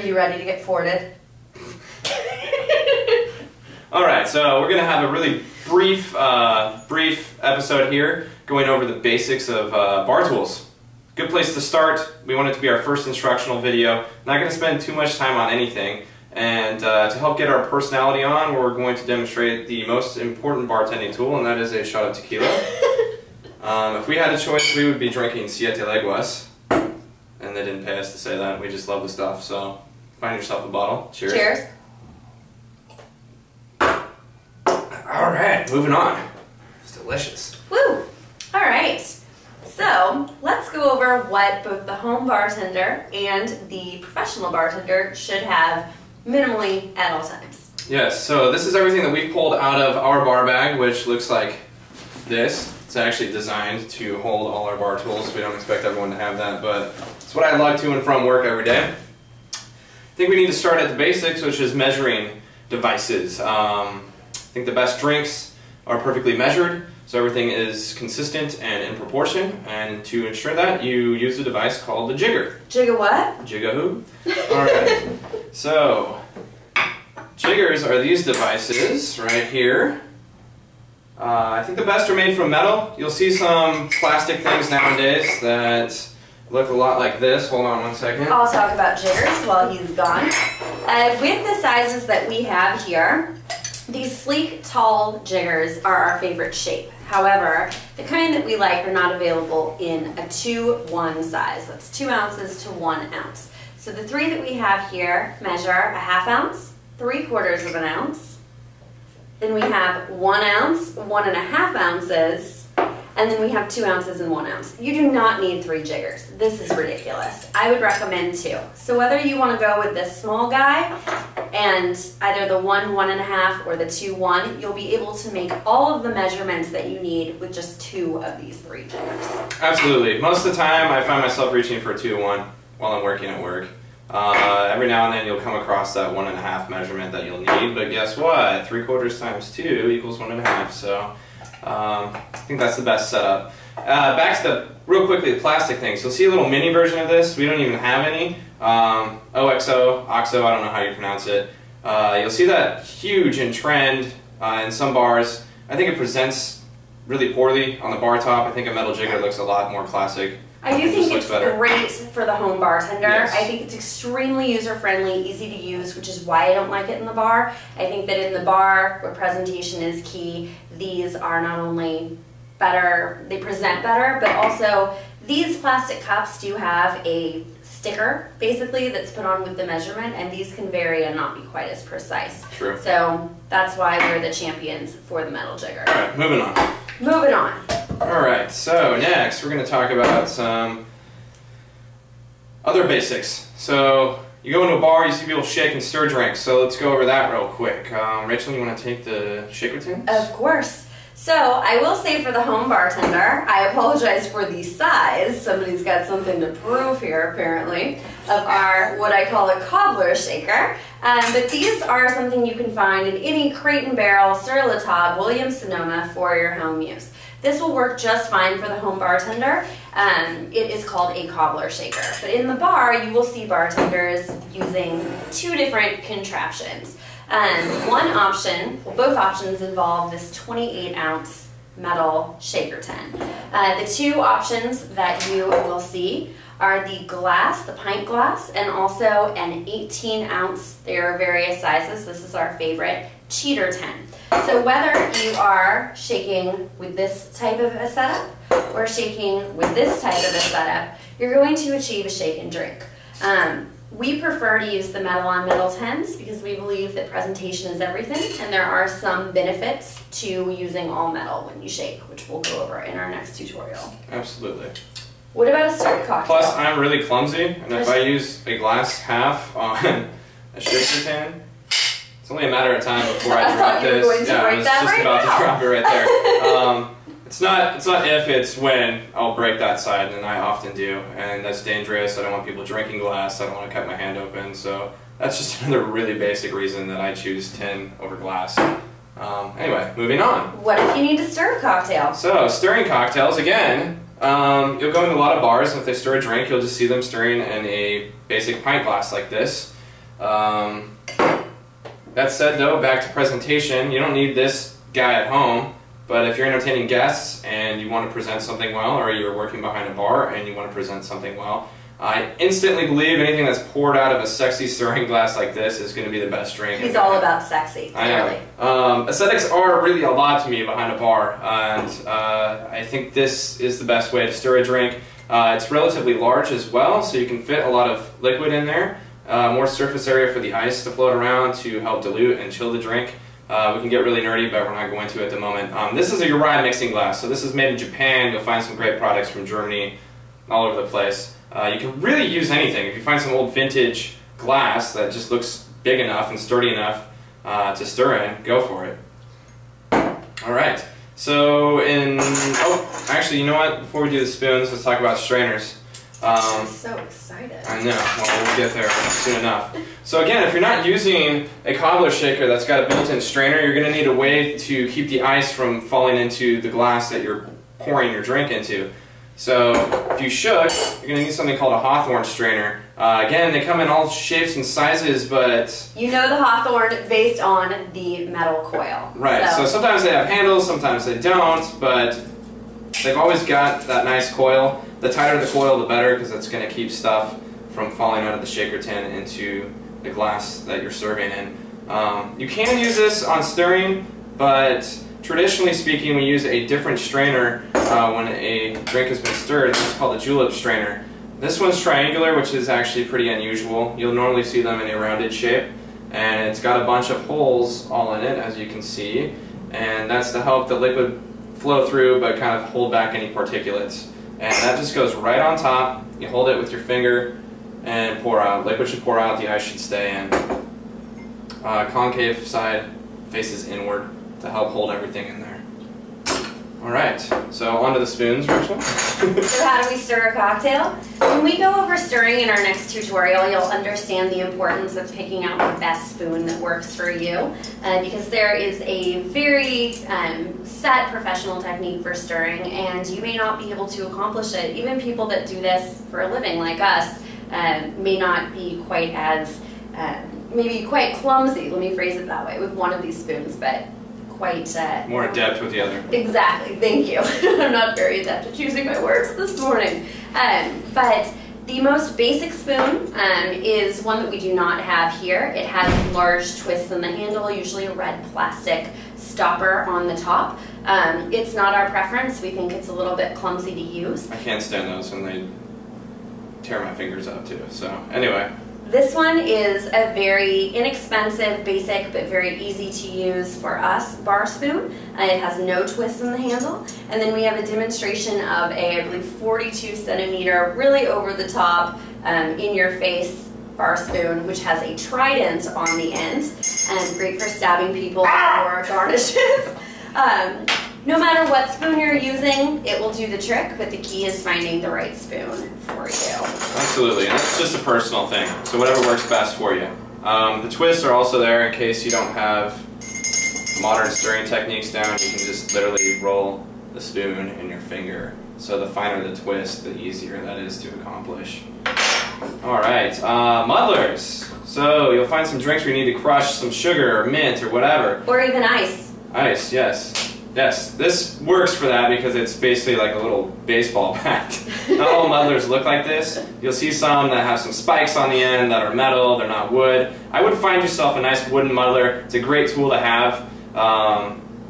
you ready to get forted? Alright, so we're going to have a really brief episode here going over the basics of bar tools. Good place to start. We want it to be our first instructional video. Not going to spend too much time on anything. And to help get our personality on, we're going to demonstrate the most important bartending tool, and that is a shot of tequila. If we had a choice, we would be drinking Siete Leguas. And they didn't pay us to say that. We just love the stuff. So find yourself a bottle. Cheers. Cheers. Alright, moving on. It's delicious. Woo! Alright, so let's go over what both the home bartender and the professional bartender should have minimally at all times. Yes, so this is everything that we've pulled out of our bar bag, which looks like this. It's actually designed to hold all our bar tools. We don't expect everyone to have that, but it's what I lug to and from work every day. I think we need to start at the basics, which is measuring devices. I think the best drinks are perfectly measured, so everything is consistent and in proportion, and to ensure that, you use a device called the jigger. Jigger what? Jigger who? Alright, so jiggers are these devices right here. I think the best are made from metal. You'll see some plastic things nowadays that look a lot like this. Hold on one second. I'll talk about jiggers while he's gone. With the sizes that we have here, these sleek, tall jiggers are our favorite shape. However, the kind that we like are not available in a 2-1 size. That's 2 ounces to 1 ounce. So the three that we have here measure a 1/2 ounce, 3/4 of an ounce. Then we have 1 ounce, 1.5 ounces, and then we have 2 ounces and 1 ounce. You do not need 3 jiggers. This is ridiculous. I would recommend 2. So whether you want to go with this small guy and either the 1, 1.5 or the 2, 1, you'll be able to make all of the measurements that you need with just 2 of these 3 jiggers. Absolutely. Most of the time I find myself reaching for a 2-1 while I'm working at work. Every now and then you'll come across that 1.5 measurement that you'll need, but guess what? 3/4 times 2 equals 1.5, so I think that's the best setup. Back to real quickly, the plastic things. You'll see a little mini version of this. We don't even have any. OXO, I don't know how you pronounce it. You'll see that huge in trend in some bars. I think it presents really poorly on the bar top. I think a metal jigger looks a lot more classic. I do think it's better. Great for the home bartender. Yes. I think it's extremely user-friendly, easy to use, which is why I don't like it in the bar. I think that in the bar, where presentation is key, these are not only better, they present better, but also these plastic cups do have a sticker, basically, that's put on with the measurement, and these can vary and not be quite as precise. True. So that's why we're the champions for the metal jigger. Alright, moving on. Moving on. Alright, so next we're going to talk about some other basics. So you go into a bar, you see people shake and stir drinks, so let's go over that real quick. Rachel, you want to take the shaker tins? Of course. So I will say for the home bartender, I apologize for the size. Somebody's got something to prove here apparently, of our, what I call a cobbler shaker. But these are something you can find in any Crate and Barrel, Sur La Table, Williams-Sonoma for your home use. This will work just fine for the home bartender. It is called a cobbler shaker. But in the bar, you will see bartenders using 2 different contraptions. One option, well, both options involve this 28-ounce metal shaker tin. The 2 options that you will see are the glass, the pint glass, and also an 18-ounce. There are various sizes. This is our favorite, cheater tin. So whether you are shaking with this type of a setup or shaking with this type of a setup, you're going to achieve a shake and drink. We prefer to use the metal on metal tins because we believe that presentation is everything, and there are some benefits to using all metal when you shake, which we'll go over in our next tutorial. Absolutely. What about a stirred cocktail? Plus, I'm really clumsy, and if I use a glass half on a shaker tin, it's only a matter of time before I drop this. Yeah, I was just about to drop it right there. It's not if, it's when I'll break that side, and I often do, and that's dangerous. I don't want people drinking glass. I don't want to cut my hand open, so that's just another really basic reason that I choose tin over glass. Anyway, moving on. What if you need to stir a cocktail? So, stirring cocktails, again, you'll go into a lot of bars, and if they stir a drink, you'll just see them stirring in a basic pint glass like this. That said though, back to presentation, you don't need this guy at home, but if you're entertaining guests and you want to present something well, or you're working behind a bar and you want to present something well, I instantly believe anything that's poured out of a sexy stirring glass like this is going to be the best drink. He's all about sexy, clearly. I know. Aesthetics are really a lot to me behind a bar, and I think this is the best way to stir a drink. It's relatively large as well, so you can fit a lot of liquid in there. More surface area for the ice to float around to help dilute and chill the drink. We can get really nerdy, but we're not going to at the moment. This is a Uri mixing glass, so this is made in Japan. You'll find some great products from Germany all over the place. You can really use anything. If you find some old vintage glass that just looks big enough and sturdy enough to stir in, go for it. Alright, so actually, you know what? Before we do the spoons, let's talk about strainers. I'm so excited. I know. Well, we'll get there soon enough. So again, if you're not using a cobbler shaker that's got a built-in strainer, you're going to need a way to keep the ice from falling into the glass that you're pouring your drink into. So if you shook, you're going to need something called a Hawthorne strainer. Again, they come in all shapes and sizes, but... You know the Hawthorne based on the metal coil. Right, so sometimes they have handles, sometimes they don't, but they've always got that nice coil. The tighter the coil, the better, because it's going to keep stuff from falling out of the shaker tin into the glass that you're serving in. You can use this on stirring, but traditionally speaking, we use a different strainer when a drink has been stirred. It's called a julep strainer. This one's triangular, which is actually pretty unusual. You'll normally see them in a rounded shape, and it's got a bunch of holes all in it, as you can see, and that's to help the liquid flow through but kind of hold back any particulates. And that just goes right on top. You hold it with your finger and pour out. Liquid should pour out, the ice should stay in. Concave side faces inward to help hold everything in there. Alright, so onto the spoons, Rachel. So how do we stir a cocktail? When we go over stirring in our next tutorial, you'll understand the importance of picking out the best spoon that works for you, because there is a very set professional technique for stirring, and you may not be able to accomplish it. Even people that do this for a living like us may not be quite as, maybe quite clumsy, let me phrase it that way, with one of these spoons, but quite... more adept with the other. Exactly, thank you. I'm not very adept at choosing my words this morning. But the most basic spoon is one that we do not have here. It has large twists in the handle, usually a red plastic stopper on the top. It's not our preference. We think it's a little bit clumsy to use. I can't stand those when they tear my fingers up too, so anyway. This one is a very inexpensive, basic, but very easy to use for us bar spoon. It has no twist in the handle. And then we have a demonstration of a, I believe, 42 centimeter, really over the top, in your face bar spoon, which has a trident on the end, and great for stabbing people or garnishes. No matter what spoon you're using, it will do the trick, but the key is finding the right spoon for you. Absolutely, and it's just a personal thing, so whatever works best for you. The twists are also there in case you don't have modern stirring techniques down. You can just literally roll the spoon in your finger. So the finer the twist, the easier that is to accomplish. Alright, muddlers. So you'll find some drinks where you need to crush some sugar or mint or whatever. Or even ice. Ice, yes. Yes, this works for that because it's basically like a little baseball bat. Not all muddlers look like this. You'll see some that have some spikes on the end that are metal, they're not wood. I would find yourself a nice wooden muddler. It's a great tool to have.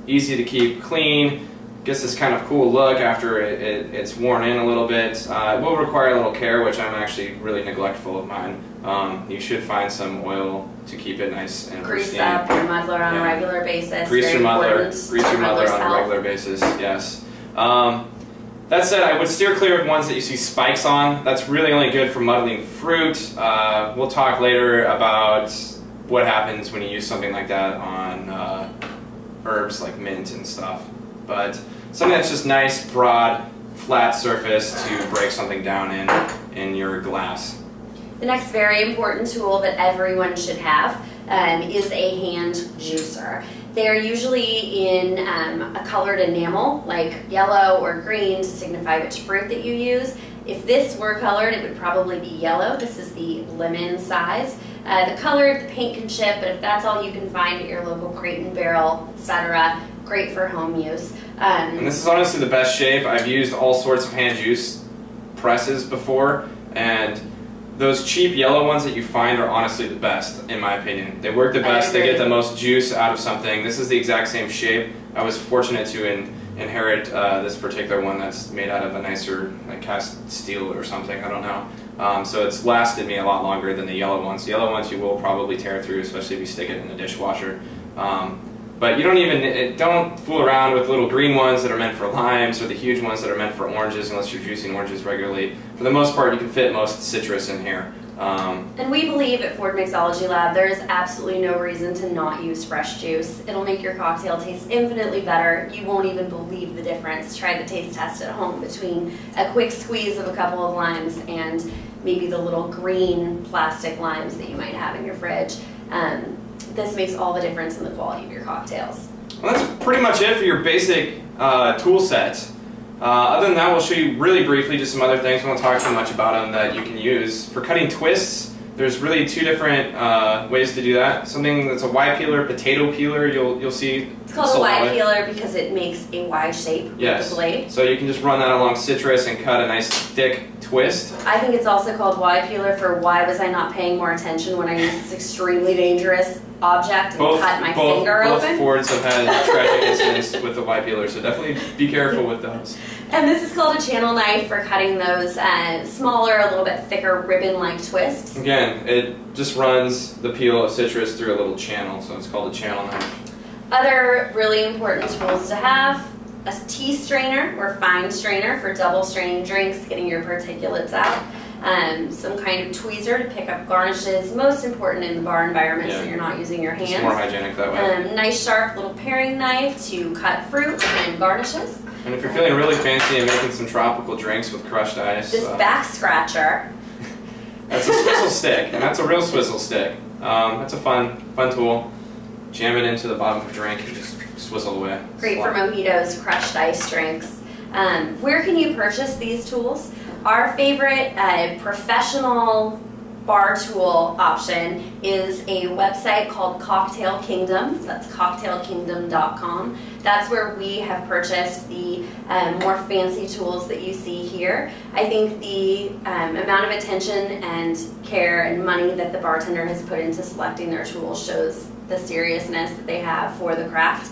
Easy to keep clean. Gets this kind of cool look after it's worn in a little bit. It will require a little care, which I'm actually really neglectful of mine. You should find some oil to keep it nice and Grease pristine. up your muddler on a regular basis. Grease your muddler on Muddler's a health. regular basis, yes. That said, I would steer clear of ones that you see spikes on. That's really only good for muddling fruit. We'll talk later about what happens when you use something like that on herbs like mint and stuff. But something that's just nice, broad, flat surface to break something down in your glass. The next very important tool that everyone should have is a hand juicer. They're usually in a colored enamel, like yellow or green, to signify which fruit that you use. If this were colored, it would probably be yellow. This is the lemon size. The color, the paint can chip, but if that's all you can find at your local Crate and Barrel, etc., great for home use. And this is honestly the best shape. I've used all sorts of hand juice presses before, and those cheap yellow ones that you find are honestly the best, in my opinion. They work the best, they get the most juice out of something. This is the exact same shape. I was fortunate to inherit this particular one that's made out of a nicer like cast steel or something, I don't know. So it's lasted me a lot longer than the yellow ones. The yellow ones you will probably tear through, especially if you stick it in the dishwasher. But you don't fool around with little green ones that are meant for limes or the huge ones that are meant for oranges unless you're juicing oranges regularly. For the most part, you can fit most citrus in here. And we believe at Ford Mixology Lab there is absolutely no reason to not use fresh juice. It'll make your cocktail taste infinitely better. You won't even believe the difference. Try the taste test at home between a quick squeeze of a couple of limes and maybe the little green plastic limes that you might have in your fridge. This makes all the difference in the quality of your cocktails. Well, that's pretty much it for your basic tool set. Other than that, we'll show you really briefly just some other things. We won't talk too much about them that you can use. For cutting twists, there's really two different ways to do that. Something that's a Y peeler, potato peeler, you'll see. It's called a Y peeler because it makes a Y shape with the blade. So you can just run that along citrus and cut a nice thick twist. I think it's also called Y peeler for why was I not paying more attention when I used this extremely dangerous object and cut my finger open. Both Fords have had tragic incidents with the Y peeler, so definitely be careful with those. And this is called a channel knife for cutting those smaller, a little bit thicker ribbon-like twists. Again, it just runs the peel of citrus through a little channel, so it's called a channel knife. Other really important tools to have: a tea strainer or fine strainer for double straining drinks, getting your particulates out. Some kind of tweezer to pick up garnishes, most important in the bar environment so you're not using your hands. It's more hygienic that way. Nice sharp little paring knife to cut fruit and garnishes. And if you're feeling really fancy and making some tropical drinks with crushed ice. This back scratcher. That's a swizzle stick, and that's a real swizzle stick. That's a fun tool. Jam it into the bottom of a drink and just swizzle away. Great for mojitos, crushed ice drinks. Where can you purchase these tools? Our favorite professional bar tool option is a website called Cocktail Kingdom. That's cocktailkingdom.com. That's where we have purchased the more fancy tools that you see here. I think the amount of attention and care and money that the bartender has put into selecting their tools shows the seriousness that they have for the craft.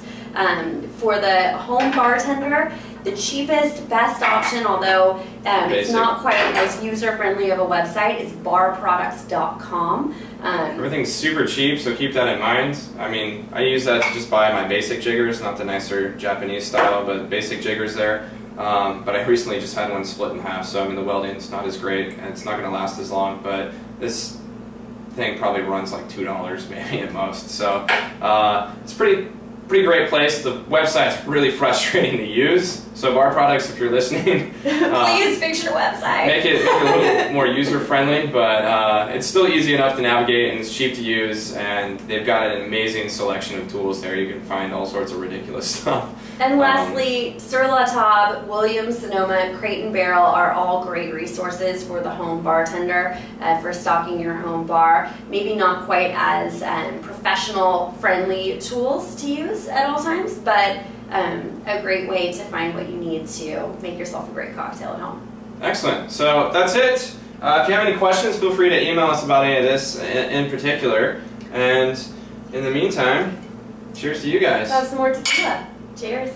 For the home bartender, the cheapest, best option, although it's not quite as user-friendly of a website, is barproducts.com. Everything's super cheap, so keep that in mind. I mean, I use that to just buy my basic jiggers, not the nicer Japanese style, but basic jiggers there. But I recently just had one split in half, so I mean the welding's not as great, and it's not going to last as long, but this thing probably runs like $2 maybe at most. So it's pretty great place. The website's really frustrating to use. So Bar Products, if you're listening, please fix your website. Make it a little more user-friendly, but it's still easy enough to navigate and it's cheap to use, and they've got an amazing selection of tools there. You can find all sorts of ridiculous stuff. And lastly, Sur La Table, Williams, Sonoma, Crate and Barrel are all great resources for the home bartender for stocking your home bar. Maybe not quite as professional-friendly tools to use at all times, but a great way to find what you need to make yourself a great cocktail at home. Excellent. So that's it. If you have any questions, feel free to email us about any of this in particular. And in the meantime, cheers to you guys. Have some more tequila. Cheers.